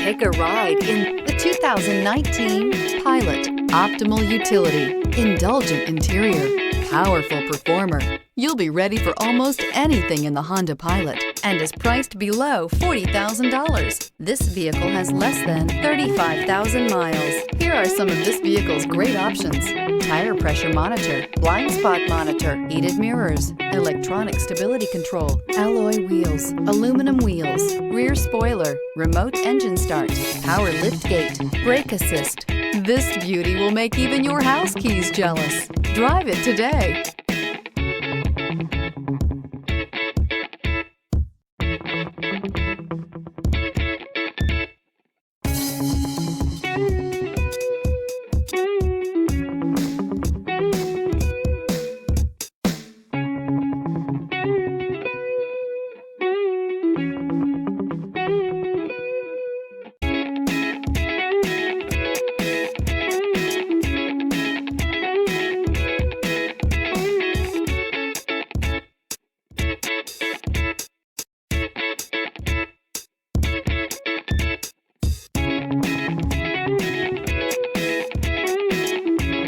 Take a ride in the 2019 Pilot. Optimal utility, indulgent interior, powerful performer. You'll be ready for almost anything in the Honda Pilot and is priced below $40,000. This vehicle has less than 35,000 miles. Here are some of this vehicle's great options: tire pressure monitor, blind spot monitor, heated mirrors, electronic stability control, alloy wheels, aluminum wheels, rear spoiler, remote engine start, power lift gate, brake assist. This beauty will make even your house keys jealous. Drive it today.